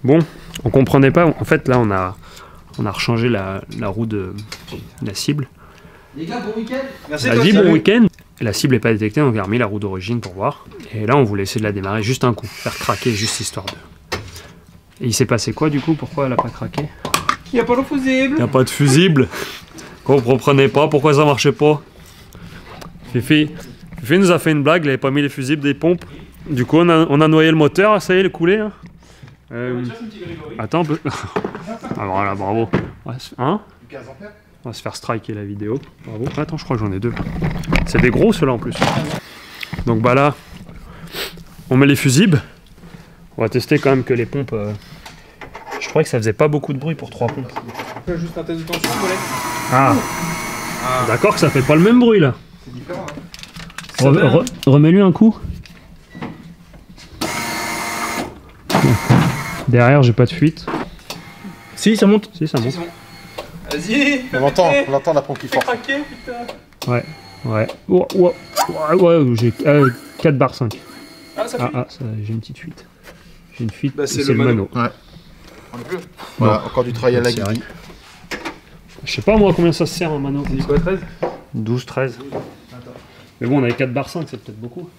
Bon, on comprenait pas. En fait, là, on a rechangé la roue de la cible. Les gars, bon week-end. Merci. Elle dit bon week-end. La cible n'est pas détectée, on a remis la roue d'origine pour voir. Et là, on voulait essayer de la démarrer juste un coup, faire craquer juste histoire de. Et il s'est passé quoi du coup? Pourquoi elle a pas craqué? Il n'y a pas de fusible. Il n'y a pas de fusible. On comprenait pas pourquoi ça marchait pas. Fifi nous a fait une blague, il avait pas mis les fusibles des pompes. Du coup, on a noyé le moteur, ça y est, il est coulé. Hein. Attends un peu. Ah voilà, bravo. Hein? On va se faire striker la vidéo. Bravo. Attends, je crois que j'en ai deux. C'est des gros ceux-là en plus. Donc bah là, on met les fusibles. On va tester quand même que les pompes. Je croyais que ça faisait pas beaucoup de bruit pour 3 pompes. Juste un test de tension, collègue. Ah. D'accord que ça fait pas le même bruit là. C'est différent. Hein. Remets-lui un coup. Derrière, j'ai pas de fuite. Si, ça monte. Si, ça monte. Vas-y. On entend la pompe qui force. Craquer, putain. Ouais. Ouais, j'ai 4 barres 5. Ah, ça j'ai une petite fuite. J'ai une fuite. Bah, c'est le mano. Ouais. On est plus. Voilà, encore du travail à la gueule. Je sais pas moi combien ça se sert un mano. C'est quoi, 13 12, 13. Attends. Mais bon, on avait 4 barres 5, c'est peut-être beaucoup.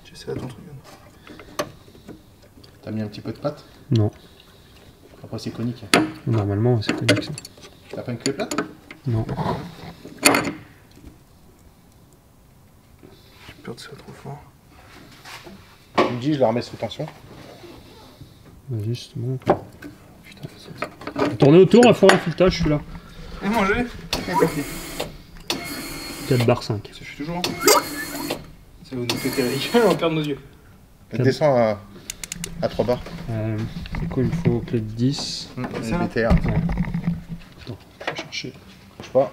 J'essaie ton truc. T'as mis un petit peu de pâte? Non. Après c'est conique. Normalement, c'est conique ça. T'as pas une clé plate? Non. J'ai peur de ça trop fort. Tu me dis, je la remets sous tension. Vas-y, justement. Putain, tourner autour, il va faire un filetage, je suis là. Et manger. 4 barres 5. Ça suffit toujours. Ça va nous péter la gueule, on va perdre nos yeux. Descends à 3 barres. C'est quoi, il me faut clé de 10. C'est BTR. Ouais. Attends, je vais chercher. Je sais pas.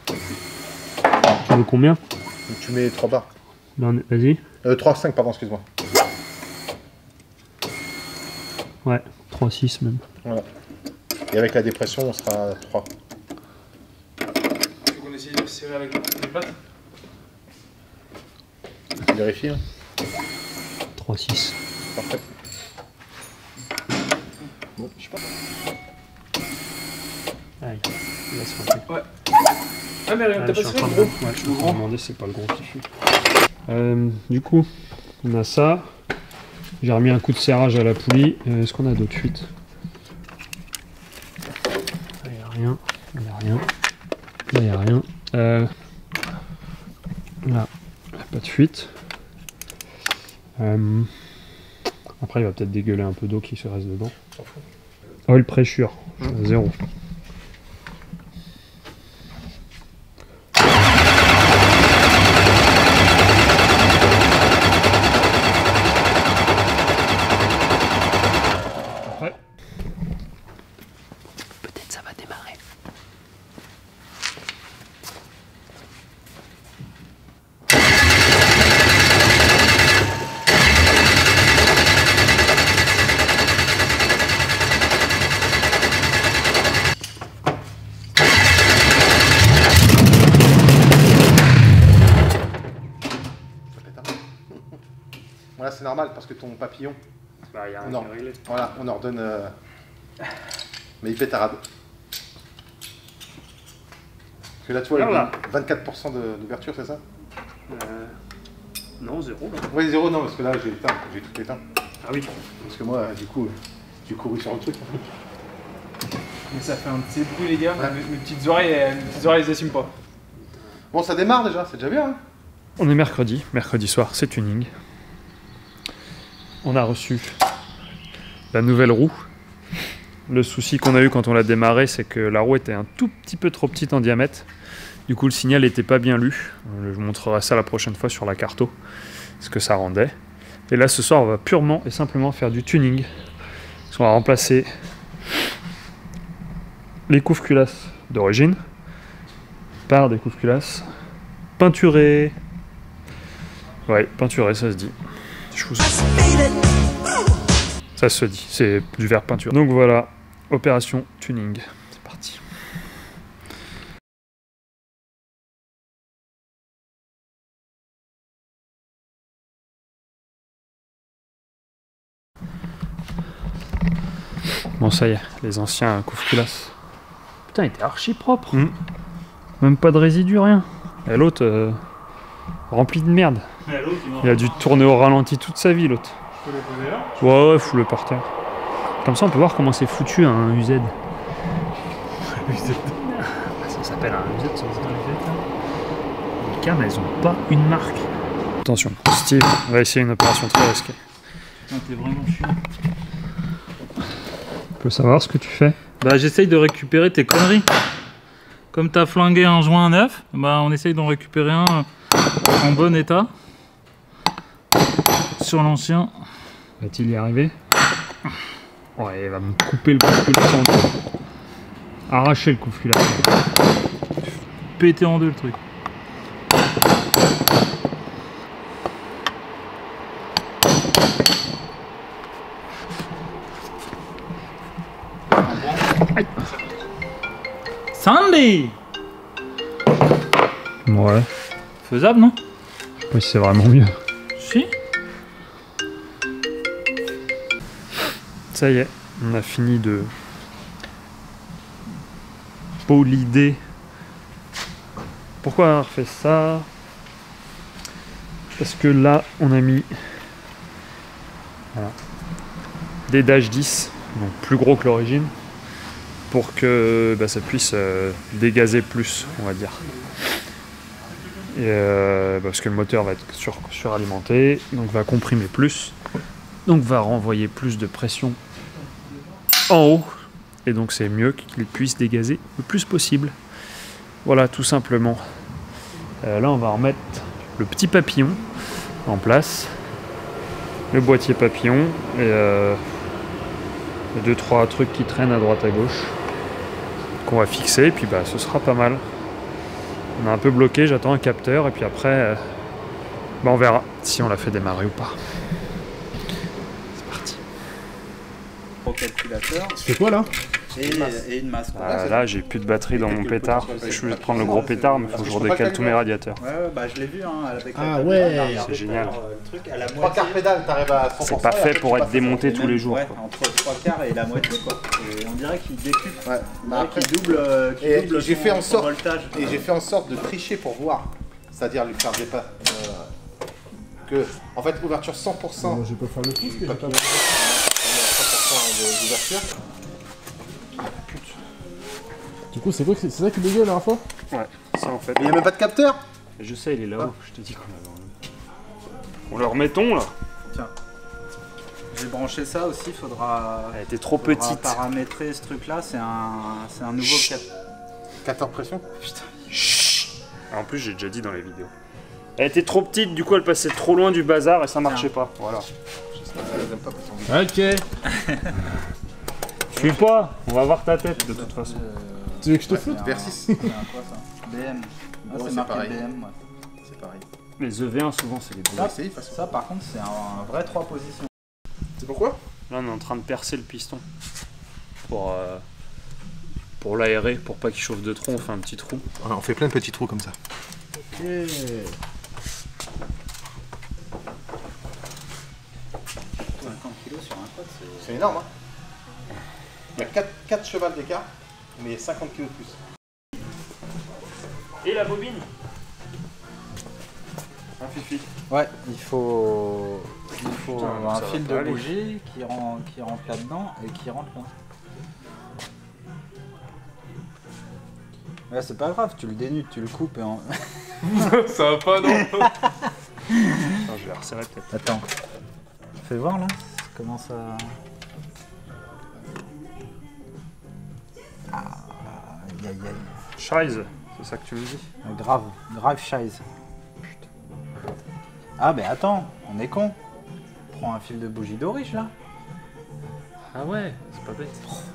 Tu veux combien? Donc tu mets 3 barres. Vas-y. 3, 5, pardon, excuse-moi. Ouais, 3, 6 même. Voilà. Et avec la dépression, on sera à 3. Faut qu'on essaye de serrer avec les pattes. Vérifie. Hein. 3, 6. Parfait. Bon, je sais pas. Allez, laisse un peu. Ouais. Ah mais t'as pas serré le gros? Ouais, je suis en train de demander si c'est pas le gros qui fuit. Du coup, on a ça. J'ai remis un coup de serrage à la poulie. Est-ce qu'on a d'autres fuites? Là, il n'y a rien. Là, il n'y a rien. Là, il n'y a rien. Là, pas de fuite. Après, il va peut-être dégueuler un peu d'eau qui se reste dedans. Oil pressure, 0. Peut-être ça va démarrer. Voilà, c'est normal parce que ton papillon. Bah, y a rien Non. qui est réglé. Voilà, on ordonne. Mais il pète arabe. Parce que là, tu vois, Alors là. 24% d'ouverture, c'est ça? Non, 0 là. Oui, 0, non, parce que là, j'ai éteint, j'ai tout éteint. Ah oui. Parce que moi, du coup, j'ai couru sur le truc. Mais ça fait un petit bruit les gars, mes petites oreilles elles assument pas. Bon, ça démarre déjà, c'est déjà bien. Hein. On est mercredi soir, c'est tuning. On a reçu la nouvelle roue. Le souci qu'on a eu quand on l'a démarré, c'est que la roue était un tout petit peu trop petite en diamètre. Du coup, le signal n'était pas bien lu. Je vous montrerai ça la prochaine fois sur la carto, ce que ça rendait. Et là, ce soir, on va purement et simplement faire du tuning. Parce qu'on va remplacer les couves culasses d'origine par des couves culasses peinturées. Ouais, peinturées, ça se dit. Je vous... Ça se dit, c'est du verre peinture. Donc voilà, opération tuning. C'est parti. Bon, ça y est, les anciens couves-culasses. Putain, il était archi propre. Même pas de résidus, rien. Et l'autre, rempli de merde. Il a dû tourner au ralenti toute sa vie, l'autre. Je peux les poser là? Ouais, fous-le par terre. Comme ça, on peut voir comment c'est foutu un UZ. Ça s'appelle un UZ, ça, dans les UZ, là. Les câbles, elles ont pas une marque. Attention, Steve, on va essayer une opération très risquée. Putain, t'es vraiment chiant. Tu peux savoir ce que tu fais? Bah, j'essaye de récupérer tes conneries. Comme t'as flingué un joint neuf, bah, on essaye d'en récupérer un en bon état. Sur l'ancien. Va-t-il y arriver? Ouais, il va me couper le coupe-culas en deux. Arracher le coupe-culas. Péter en deux le truc. Aïe. Sandy! Ouais, Faisable, non? je sais pas si c'est vraiment mieux. Si? Ça y est, on a fini de polider. Pourquoi on a refait ça? Parce que là, on a mis voilà, des Dash 10, donc plus gros que l'origine, pour que ça puisse dégazer plus, on va dire. Et, parce que le moteur va être suralimenté, donc va comprimer plus, donc va renvoyer plus de pression en haut, et donc c'est mieux qu'il puisse dégazer le plus possible. Voilà, tout simplement. Là, on va remettre le petit papillon en place, le boîtier papillon, et 2-3 trucs qui traînent à droite à gauche, qu'on va fixer, et puis ce sera pas mal. On a un peu bloqué, j'attends un capteur, et puis après, on verra si on l'a fait démarrer ou pas. C'est parti. Au calculateur Tu fais quoi là? et une masse. Là, j'ai plus de batterie dans mon pétard. Je suis obligé de prendre le gros pétard, mais il faut que je redécale tous mes radiateurs. Ouais, bah je l'ai vu hein, avec Ah la ouais, caméra, c'est génial. Le truc à la 3 moitié. quarts pédale, t'arrives à 100%. C'est pas fait pour être démonté tous les jours. Ouais, Quoi. entre 3 quarts et la moitié quoi. Et on dirait qu'il décuple. Ouais. Bah, après qu'il double, Et j'ai fait en son sorte voltage. et j'ai fait en sorte de tricher pour voir, c'est-à-dire lui faire dépasser que en fait ouverture 100%. Je peux faire le truc, Pas 100% d'ouverture. Du coup, c'est quoi c'est ça qui bégait la dernière fois? Ouais, ça en fait. Mais il n'y a même pas de capteur. Je sais, il est là-haut. Je te dis qu'on l'avait en... On le remettons là. Tiens. J'ai branché ça aussi, faudra. Elle était trop petite. Paramétrer ce truc là, c'est un nouveau Capteur pression. Putain. En plus, j'ai déjà dit dans les vidéos. Elle était trop petite, du coup, elle passait trop loin du bazar et ça marchait pas. Voilà. Ok. Fuis pas, on va voir ta tête de toute façon. Tu veux que je te foute? Versys. C'est un quoi ça? BM. Ah, Ouais, c'est c'est marqué pareil. BM, ouais. C'est pareil. Les EV1, souvent, c'est les On bons. va essayer de toute façon. Ça par contre c'est un vrai 3 positions. C'est pourquoi? Là, on est en train de percer le piston pour l'aérer, pour pas qu'il chauffe de trop. On fait un petit trou. On fait plein de petits trous comme ça. Ok. 50 kg sur un quad, C'est énorme, hein. Il y a 4 chevals d'écart, mais 50 kg de plus. Et la bobine? Un fifi. Ouais, il faut Putain, un ça fil va pas de aller. bougie qui rentre là-dedans et qui rentre là. Là c'est pas grave, tu le dénudes, tu le coupes et Ça va pas, non? Attends, je vais resserrer peut-être. Attends. Fais voir là. Comment ça. Ah, aïe aïe aïe. Scheisse, c'est ça que tu me dis. Grave, grave chaise. Ah, ben attends, on est con. Prends un fil de bougie d'orige là. Ah ouais, c'est pas bête.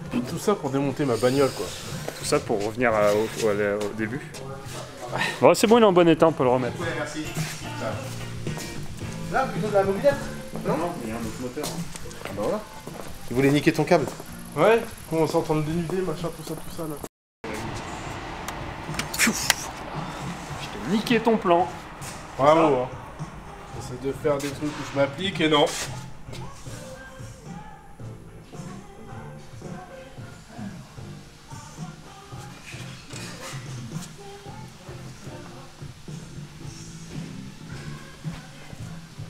Puis tout ça pour démonter ma bagnole, quoi. Tout ça pour revenir au début. Bon, c'est bon, il est en bon état, on peut le remettre. Ouais, merci. Là, plutôt de la mobilette. Non, il y a un autre moteur. Ah bah voilà. Il voulait niquer ton câble. Ouais, comment s'entend le dénuder, machin, tout ça, là. Je t'ai niqué ton plan. Bravo, hein. J'essaie de faire des trucs où je m'applique et non.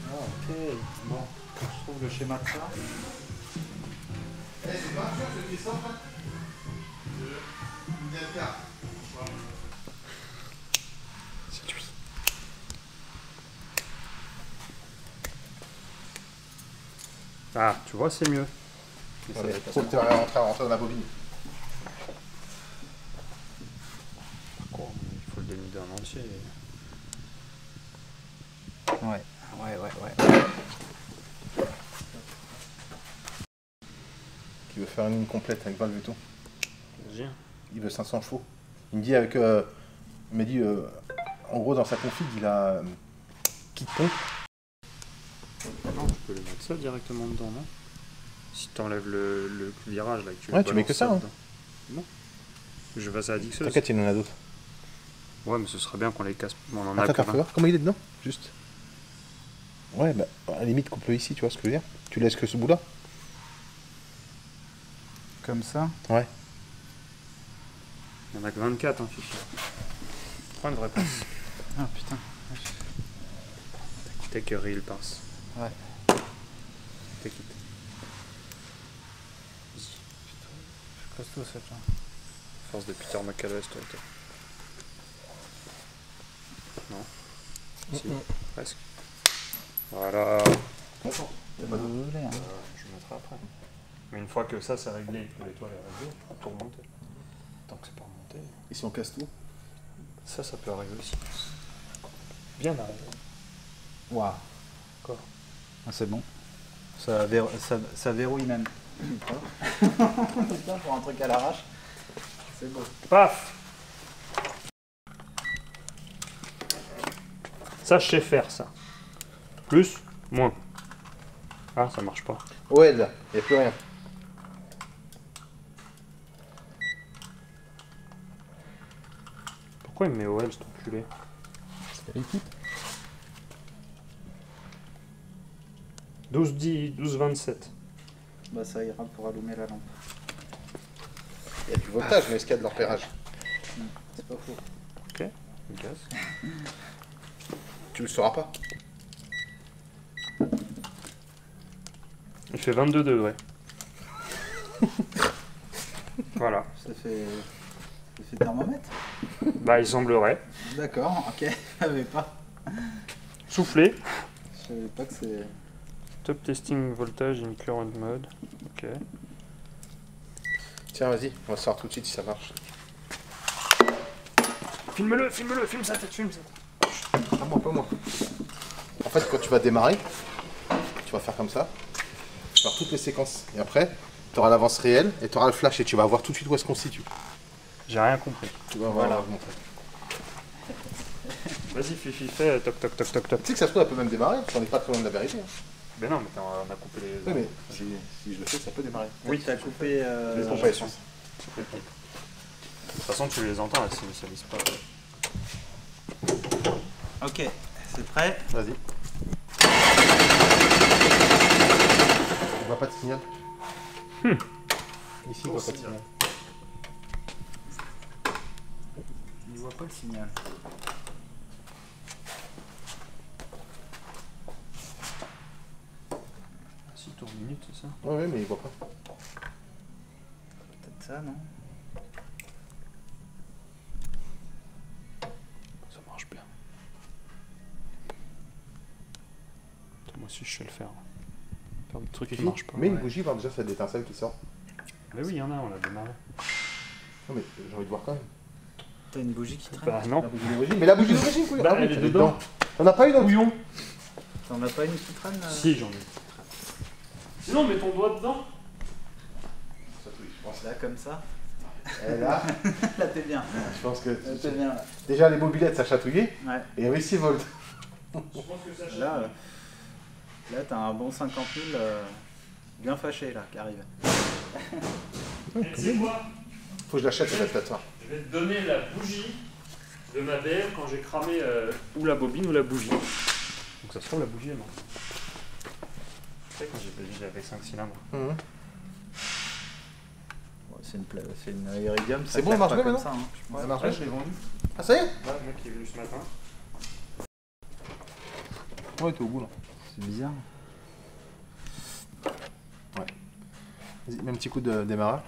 Ah, ok, bon, je trouve le schéma de ça. Eh, c'est pas sûr ce qui sort, en fait. C'est lui. Ah, tu vois, c'est mieux. Mais ça va être Faut que tu vas rentrer dans la bobine. quoi, il faut le dénuder en entier. Ouais. Qui veut faire une ligne complète avec valve et tout. Vas-y. Il veut 500 chevaux. Il me dit avec... il m'a dit... en gros, dans sa config, il a... kit pompe. Non, tu peux le mettre ça directement dedans, non? Si t'enlèves le virage là, que tu Ouais, tu mets que balances ça, hein. dedans. Bon. Je vais à la dixeuse. T'inquiète, il y en a d'autres. Ouais, mais ce serait bien qu'on les casse. On en a Attends, que fais voir comment il est dedans, juste. Ouais, bah, à la limite, coupe-le ici, tu vois ce que je veux dire. Tu laisses que ce bout-là. Comme ça. Ouais. Il y en a que 24, hein, Fifi. Prends une vraie pince. Ah putain. Take a real pince. Ouais. Take it. C'est costaud cette là. Force de Peter McCallum, toi. Non. Si, presque. Voilà. Vous voulez, hein. Je le mettrai après. Mais une fois que ça c'est réglé, que l'étoile est réglée, on peut tout remonter. Tant que c'est pas remonté. Et si on casse tout? Ça peut arriver aussi. Bien arrivé. Waouh. Quoi? Ah, c'est bon. Ça verrouille même. Putain, pour un truc à l'arrache. C'est beau. Paf! Ça, je sais faire ça. Plus, moins. Ah, ça marche pas. Ouais, là, il n'y a plus rien. Pourquoi il me met OL, cet enculé? C'est l'équipe. 12-27. Bah ça ira pour allumer la lampe. Il y a du voltage, mais est-ce qu'il y a de leur repérage? C'est pas faux. Ok, une casse. Tu le sauras pas. Il fait 22 degrés. Voilà. Ça fait thermomètre. Bah, il semblerait. D'accord, ok. Je savais pas. Souffler. Je savais pas que c'est... Top testing voltage in current mode. Ok. Tiens, vas-y, on va savoir tout de suite si ça marche. Filme-le, filme sa tête, filme ça. Ah, moi, pas moi. En fait, quand tu vas démarrer, tu vas faire comme ça. Tu vas faire toutes les séquences. Et après, tu auras l'avance réelle et tu auras le flash et tu vas voir tout de suite où est-ce qu'on se situe. J'ai rien compris. Tu vas voir. Voilà. Vas-y, Fifi, fais toc toc toc toc toc. Tu sais que ça se trouve, elle peut même démarrer, parce qu'on n'est pas très loin de la vérité. Hein. Ben non, mais on a coupé les. Oui, mais si je le fais, ça peut démarrer. Oui, T'as coupé... Les pompes à essence. De toute façon, tu les entends, elles s'initialisent pas. Ok, c'est prêt. Vas-y. On voit pas de signal. Ici, on voit pas de signal. Il voit pas le signal. Si, tourne minute, c'est ça? Ouais, mais il voit pas. Peut-être ça, non? Ça marche bien. aussi je sais le faire. Faire des trucs qui Fifi, marchent pas. mets une bougie, voir déjà s'il y a de l'étincelle qui sort. Mais oui, il y en a, on l'a démarré. Non mais j'ai envie de voir quand même. T'as une bougie qui traîne. Bah non. La bougie d'origine. Mais la bougie d'origine, quoi. Bah, Ah oui, elle est elle dedans. T'en as pas une autre Bouillon. T'en as pas une qui traîne Si, j'en ai. Sinon, mets ton doigt dedans. Là, comme ça. Et là, Là, t'es bien. je pense que Là, t'es bien, là. déjà les mobilettes ça chatouillait. Ouais. Et il y avait 6 volts. Je pense que ça Là, là t'as un bon 50 000 bien fâché, là, qui arrive. Et tu sais quoi? Faut que je l'achète cette adaptateur. Je vais te donner la bougie de ma BM quand j'ai cramé ou la bobine ou la bougie. Donc ça se trouve la bougie elle marche. Tu sais quand j'avais 5 cylindres. Mhm. Bon, c'est une iridium. C'est bon, elle marche bien comme maintenant ça, hein. Ça marche Ouais, bien. je l'ai vendu. Ah ça y est. Ouais, le mec qui est venu ce matin. Ouais, t'es au bout là. C'est bizarre. Vas-y, mets un petit coup de démarrage.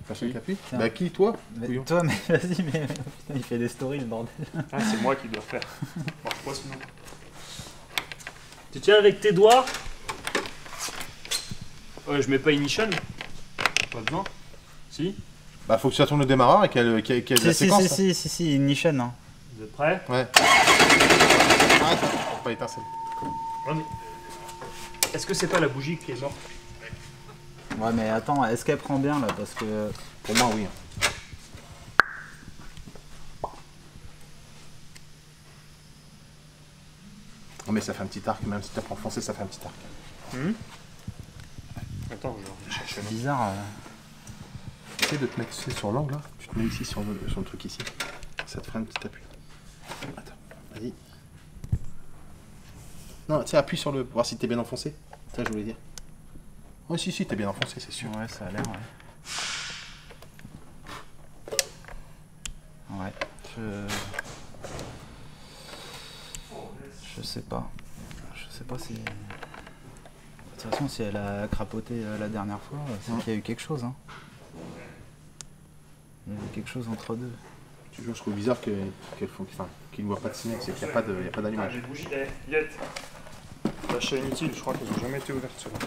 Fâche le capi. Tiens. Bah qui, toi Mais Couillon. toi, mais vas-y, mais putain, il fait des stories, le bordel. Ah, c'est moi qui dois faire. Marche pas sinon. Tu tiens avec tes doigts. Ouais, je mets pas ignition. Pas besoin. Si. Bah faut que tu tournes le démarreur et qu'elle la séquence. Si, une nichaine. Hein. Vous êtes prêts? Ouais. Arrête, faut pas étincelle. Non, mais... Est-ce que c'est pas la bougie qui est morte? Ouais, mais attends, est-ce qu'elle prend bien, là? Parce que... Pour moi, oui. Non mais ça fait un petit arc, même si t'as pas enfoncé, ça fait un petit arc. Attends, je vais chercher. C'est bizarre. Essaye de te mettre sur l'angle là, tu te mets ici sur le truc ici. Ça te fera un petit appui. Attends, vas-y. Non, tiens, appuie sur le. Voir si t'es bien enfoncé. Ça, je voulais dire. Ouais, si, t'es bien enfoncé, c'est sûr. Ouais, ça a l'air, ouais. Ouais, je sais pas. Je sais pas si... De toute façon, si elle a crapoté la dernière fois, c'est qu'il y a eu quelque chose, hein. Il y a eu quelque chose entre deux. Toujours, je trouve bizarre qu'ils ne voient pas de signal, c'est qu'il n'y a pas Ah, d'allumage. les bougies, Yette. L'achat inutile, je crois qu'elles ont jamais été ouvertes ceux-là.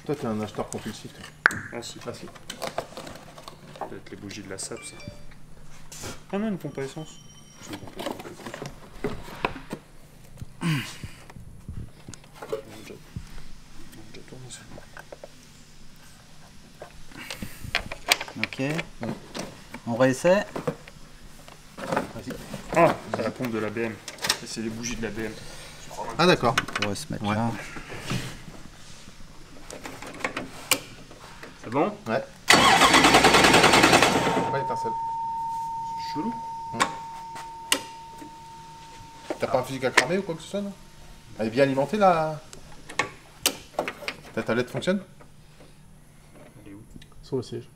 Toi, t'es un acheteur compulsif. Toi. Ah si, Ah, si. peut-être les bougies de la SAP ça. Ah non, une pompe à essence. C'est une pompe à essence. Déjà tourné, ça. Ok. On réessaie. Vas-y. Ah, c'est la pompe de la BM. Et c'est les bougies de la BM. Ah, d'accord. On va se mettre Ouais. là. C'est bon? Ouais. Pas l'étincelle. Chelou. T'as pas un physique à cramer ou quoi que ce soit, non? Elle est bien alimentée, là? Ta tablette fonctionne? Elle est où? Sur le siège.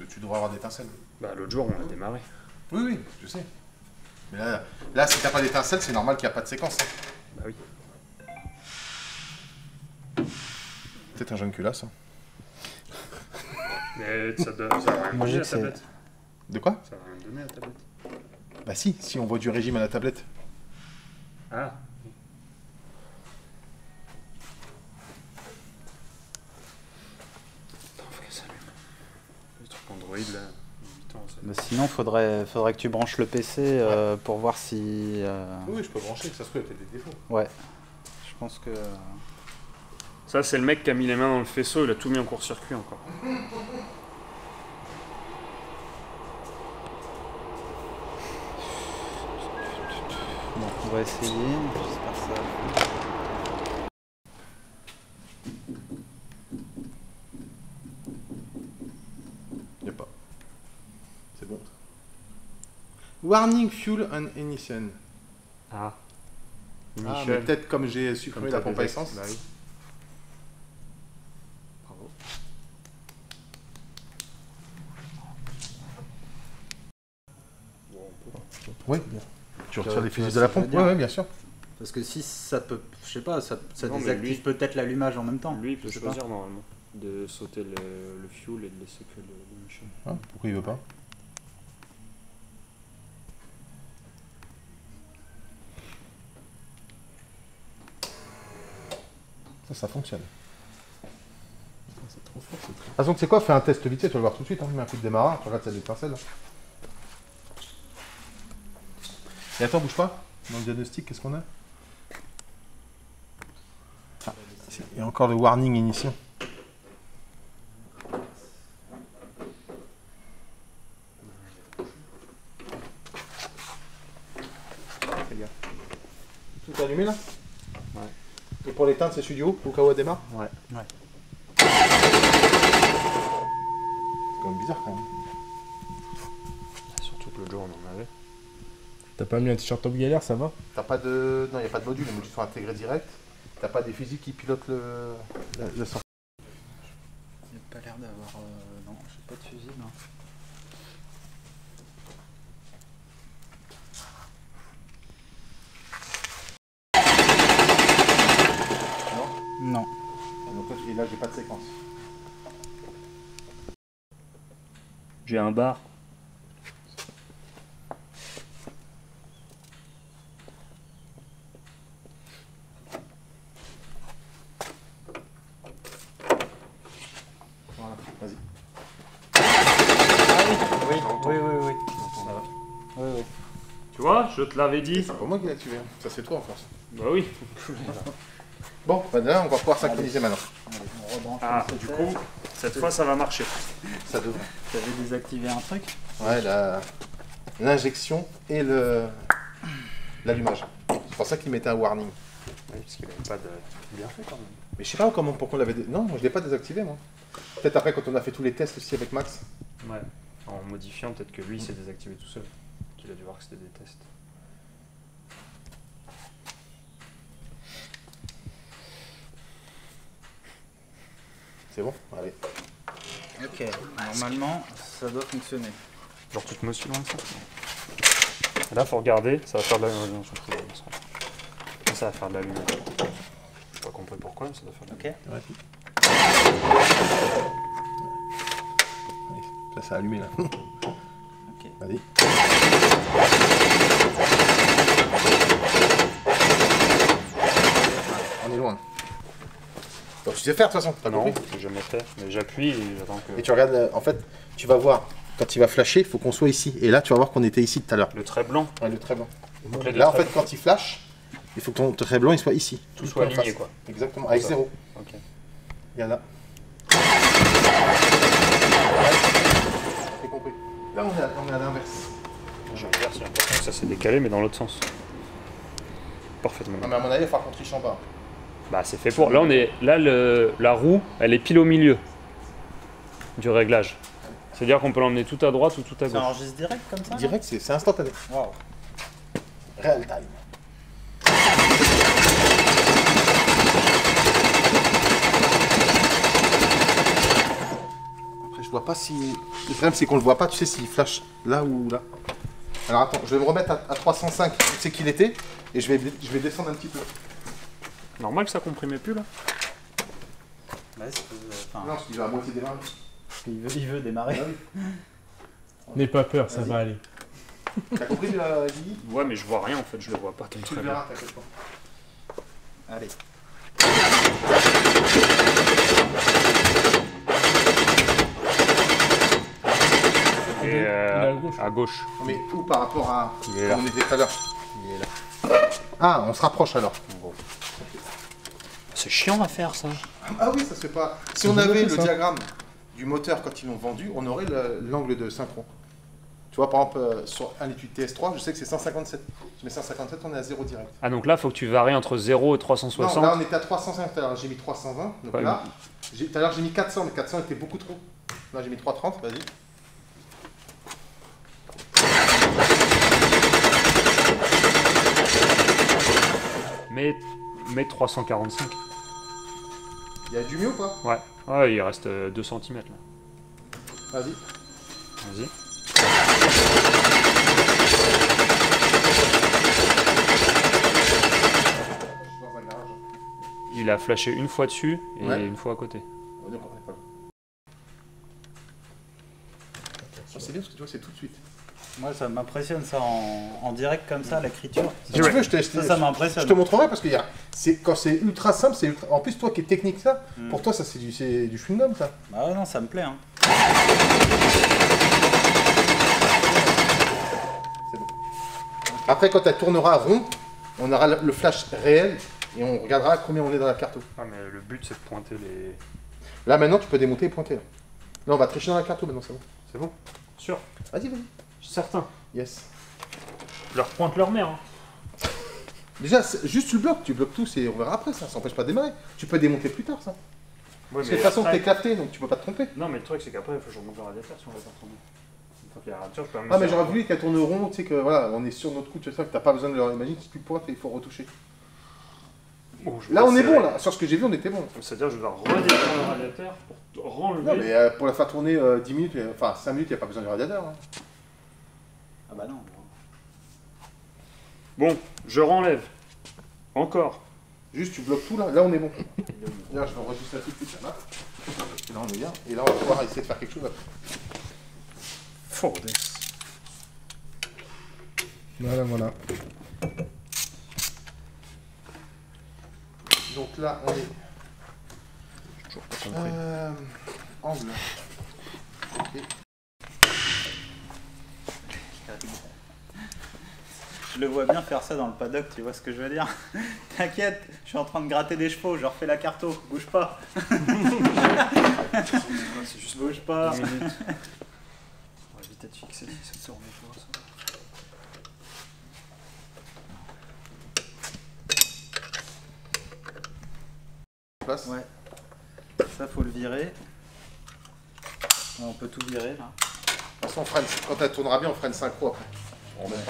Tu devrais avoir d'étincelles. Bah l'autre jour on a démarré. Oui, oui, je sais. Mais là si t'as pas d'étincelles, c'est normal qu'il n'y a pas de séquence. Bah oui. Peut-être un jeune culasse. Hein. Mais ça va rien Moi, donner j'ai la que c'est- tablette. De quoi? Ça va rien donner la tablette. Bah si on voit du régime à la tablette. Ah. Attends, faut qu'elle s'allume. Le truc Android là. Putain, ça... Bah, sinon, faudrait que tu branches le PC pour voir si... Oui, je peux brancher, ça se trouve, il y a peut-être des défauts. Ouais. Je pense que... Ça c'est le mec qui a mis les mains dans le faisceau, il a tout mis en court-circuit encore. Bon, on va essayer. J'espère que ça va faire. Il a pas. C'est bon. Warning fuel and ignition. Ah. Ah, mais peut-être comme j'ai supprimé la pompe à essence. Bah oui. Bravo. Bon, on peut. Oui, bien. Tu retires les tu vois fusils ce de la que je veux pompe? dire. Oui, bien sûr. Parce que si ça peut... Je sais pas, ça Non, mais désactive lui- peut-être l'allumage en même temps. Lui il peut Je sais pas. choisir normalement de sauter le fuel et de laisser que le mission. Ah, pourquoi il veut pas? Ça fonctionne. C'est trop fort, c'est De toute façon, tu sais quoi, fais un test vite fait, tu vas le voir tout de suite. Hein. Mets un coup de démarrage, tu regardes si y a des étincelles. Et attends, bouge pas. Dans le diagnostic, qu'est-ce qu'on a? Ah, il y a encore le warning ignition. Tout allumé là? Ouais. Et pour l'éteindre, c'est studio au cas où elle démarre? Ouais. C'est quand même bizarre quand même. Surtout que le jour on en avait. T'as pas mis un t-shirt Top Galère, ça va? T'as pas de. Non, il n'y a pas de module, les modules sont intégrés direct. T'as pas des fusils qui pilotent le sort. Il n'y a pas l'air d'avoir. Non, j'ai pas de fusil, non. Non. Donc là, j'ai pas de séquence. J'ai un bar. Voilà, vas-y. Oui. Oui. Tu vois, je te l'avais dit. C'est pas moi qui l'ai activé, hein. Ça c'est toi en France. Bah oui. Bon, bah là, on va pouvoir synchroniser maintenant. Allez, on rebranche. Ah, le du CC. coup, cette fois ça va marcher. Ça devrait. T'avais désactivé un truc? Ouais, l'injection et l'allumage. C'est pour ça qu'il mettait un warning. Oui, parce qu'il avait pas de. Bien fait quand même. Mais je sais pas comment, pourquoi on l'avait. Non, moi je l'ai pas désactivé moi. Peut-être après quand on a fait tous les tests aussi avec Max. Ouais. En modifiant, peut-être que lui s'est désactivé tout seul. Qu'il a dû voir que c'était des tests. C'est bon? Allez. Ok, normalement, ça doit fonctionner. Genre tu te mets aussi loin que ça. Là faut regarder, ça va faire de la lumière. Ça va faire de la lumière. J'ai pas compris pourquoi, mais ça doit faire de la lumière. Ok. Ouais. Allez, ça a allumé là. Ok. Vas-y. On est loin. Donc tu sais faire de toute façon, t'as Non, compris? j'ai jamais fait, mais j'appuie et j'attends que. Et tu regardes, en fait, tu vas voir, quand il va flasher, il faut qu'on soit ici. Et là, tu vas voir qu'on était ici tout à l'heure. Le trait blanc. Ouais, le trait blanc. Donc là, Là, en fait, quand il flash, il faut que ton trait blanc il soit ici. tout soit en aligné face. quoi. Exactement, avec Ça. 0. Ok. Il y en a. J'ai compris. Là, on est à l'inverse. J'ai l'impression que ça s'est décalé, mais dans l'autre sens. Parfaitement. Non, mais à mon avis, il va falloir qu'on triche en bas. Bah c'est fait pour. Là on est. Là la roue, elle est pile au milieu du réglage. C'est-à-dire qu'on peut l'emmener tout à droite ou tout à Ça gauche. enregistre direct comme ça? Direct, c'est instantané. Waouh. Real time. Après, je vois pas si. Le problème, c'est qu'on le voit pas, tu sais, s'il flash là ou là. Alors attends, je vais me remettre à 305, tu sais qu'il était, et je vais descendre un petit peu. Normal que ça comprimait plus là. Ouais, Non, je dis à moitié des mains. il veut démarrer. N'aie pas peur, ça Vas-y. va aller. T'as compris, Guigui? Ouais mais je vois rien en fait, je le vois pas ton Tu très le bien. verras, t'inquiète pas. Allez. Et Il est à gauche. à gauche. Non, mais où par rapport à. Il est là. Comme on était tout à l'heure. Il est là. Ah, on se rapproche alors. C'est chiant à faire ça. Ah oui, ça se fait pas. Si C'est on avait déjà le fait, ça. diagramme du moteur quand ils l'ont vendu, on aurait l'angle de synchron. Tu vois, par exemple, sur un étude TS3, je sais que c'est 157. Tu mets 157, on est à 0 direct. Ah donc là faut que tu varies entre 0 et 360. Non, là on était à 305 tout à l'heure, j'ai mis 320. Donc Ouais, là, tout à l'heure j'ai mis 400, mais 400 était beaucoup trop. Là j'ai mis 330, vas-y. Mais 345. Il y a du mieux ou pas? Ouais. Ouais, il reste 2 cm là. Vas-y. Vas-y. Je suis dans un garage. Il a flashé une fois dessus et Ouais. une fois à côté. On est pas loin. C'est bien parce que tu vois, c'est tout de suite. Moi, ça m'impressionne ça en direct comme ça, l'écriture. Si tu veux, je Ça m'impressionne. te montrerai parce que Quand c'est ultra simple, c'est ultra... En plus, toi qui es technique, ça, pour toi, ça c'est du chewing-gum, ça. Bah ouais, non, ça me plaît. Hein. C'est bon. Après, quand elle tournera rond, on aura le flash réel et on regardera combien on est dans la carte. Ah, mais le but, c'est de pointer les... Là, maintenant, tu peux démonter et pointer. Là, là on va tricher dans la carte maintenant, c'est bon. C'est bon? Sûr? Vas-y, vas-y. Je suis certain. Yes. Je leur pointe leur mère. Hein. Déjà, juste tu bloques tout, on verra après, ça s'empêche pas de démarrer. Tu peux démonter plus tard, ça. Ouais, Parce que de toute façon, t'es capté, donc tu peux pas te tromper. Non, mais le truc, c'est qu'après, il faut que je remonte le radiateur si on veut pas retourner. Une fois qu'il y a la radiateur, je peux Ah, mais j'aurais voulu qu'elle tourne rond, tu sais que voilà, on est sur notre coup, tu sais que t'as pas besoin de leur imaginer, si tu pointes, il faut retoucher. Bon, là, on est bon, là. Sur ce que j'ai vu, on était bon. C'est-à-dire, je vais redescendre le radiateur pour renlever. Non, mais pour la faire tourner 10 minutes, enfin 5 minutes, il n'y a pas besoin du radiateur. Hein. Ah bah non. Bon, je renlève. Encore. Juste, tu bloques tout là. Là, on est bon. Là, je vais enregistrer tout de suite la map. Et là, on est bien. Et là, on va pouvoir essayer de faire quelque chose après. Fordes. Voilà, voilà. Donc là, on est. Toujours pas compris. Angle. Ok. Je le vois bien faire ça dans le paddock, tu vois ce que je veux dire? T'inquiète, je suis en train de gratter des chevaux, je refais la carto, bouge pas. C'est juste Bouge pas. 10 minutes. On va éviter de fixer si ça tourne pas. Ça. Place. Ouais. Ça, faut le virer. On peut tout virer là. De toute façon, quand elle tournera bien, on fera une synchro après.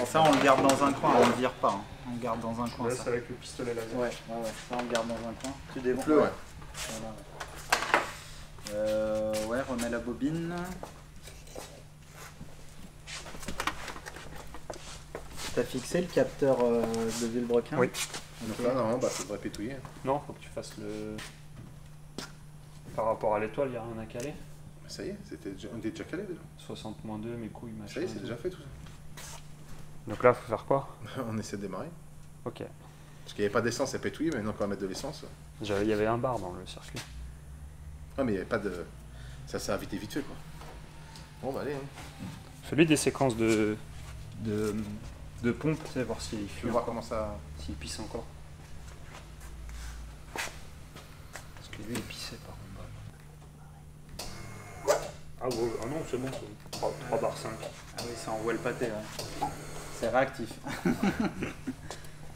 Ça, on le garde dans un coin, on le vire pas. Hein. On le garde dans un coin. Là, Ça. c'est avec le pistolet laser. Ouais. Ça, on le garde dans un coin. Tu démontes. Le ouais. Voilà. Ouais, remets la bobine. T'as fixé le capteur de Villebrequin? Oui. Donc là, normalement, bah, ça devrait pétouiller. Non, faut que tu fasses le. Par rapport à l'étoile, il n'y a rien à caler. Ça y est, on était déjà calé déjà. 60-2, mes couilles, machin. Ça y est, c'est déjà fait tout ça. Donc là, faut faire quoi? On essaie de démarrer. Ok. Parce qu'il n'y avait pas d'essence, ça pétouillait, mais maintenant qu'on va mettre de l'essence. Il y avait un bar dans le circuit. Ah, mais il n'y avait pas de. Ça s'est invité vite fait quoi. Bon, bah allez. Hein. Fais-lui des séquences de pompe, tu sais, voir s'il Je fuit vais voir encore, comment ça. s'il pisse encore. Parce que lui, il pissait par contre. Ah, ouais, ah non, c'est bon, 3 barres 5. Ah oui, ça envoie le pâté. Ouais. C'est réactif.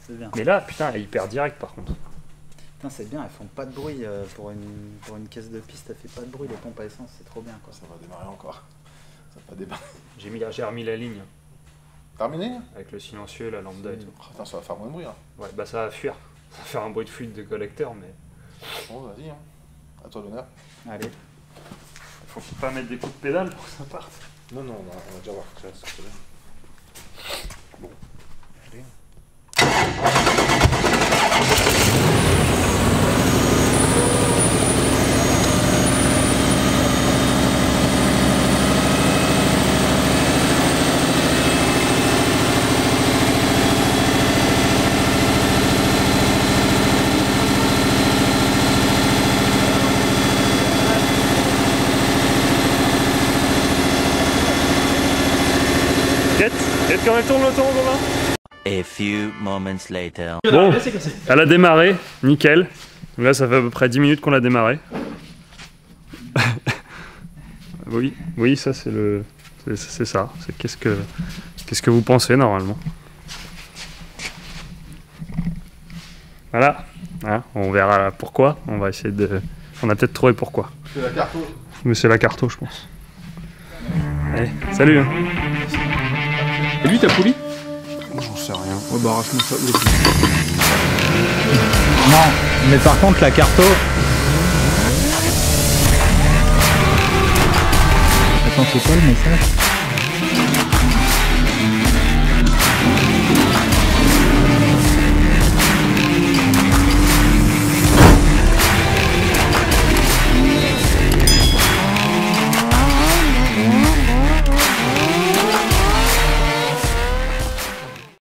C'est bien. Mais là, putain, elle est hyper direct par contre. Putain, c'est bien, elles font pas de bruit pour une caisse de piste, elle fait pas de bruit les pompes à essence, c'est trop bien quoi. Ça va démarrer encore. Ça va pas démarrer. J'ai remis la ligne Terminé. avec le silencieux, la lambda et tout. Oh, attends, ça va faire moins de bruit. Hein. Ouais, bah ça va fuir. Ça va faire un bruit de fuite de collecteur, mais Bon, vas-y. Hein. À toi l'honneur. Allez. faut pas mettre des coups de pédale pour que ça parte. Non, non, on va déjà voir. Ça va se bien. Bon. Allez. Quête quand elle tourne le tour, Romain. A few moments later. Bon, elle a démarré, nickel. Donc là, ça fait à peu près 10 minutes qu'on l'a démarré. Oui, oui, ça c'est le, c'est ça. C'est qu'est-ce que vous pensez normalement. Voilà. Hein, on verra pourquoi. On va essayer de. On a peut-être trouvé pourquoi. C'est la carte. Mais c'est la carto, je pense. Allez, salut. Hein. Et lui, t'as pouli? J'en sais rien. Ouais, bah, arrache-moi ça. Non, mais par contre la carto. Attends, c'est quoi le message?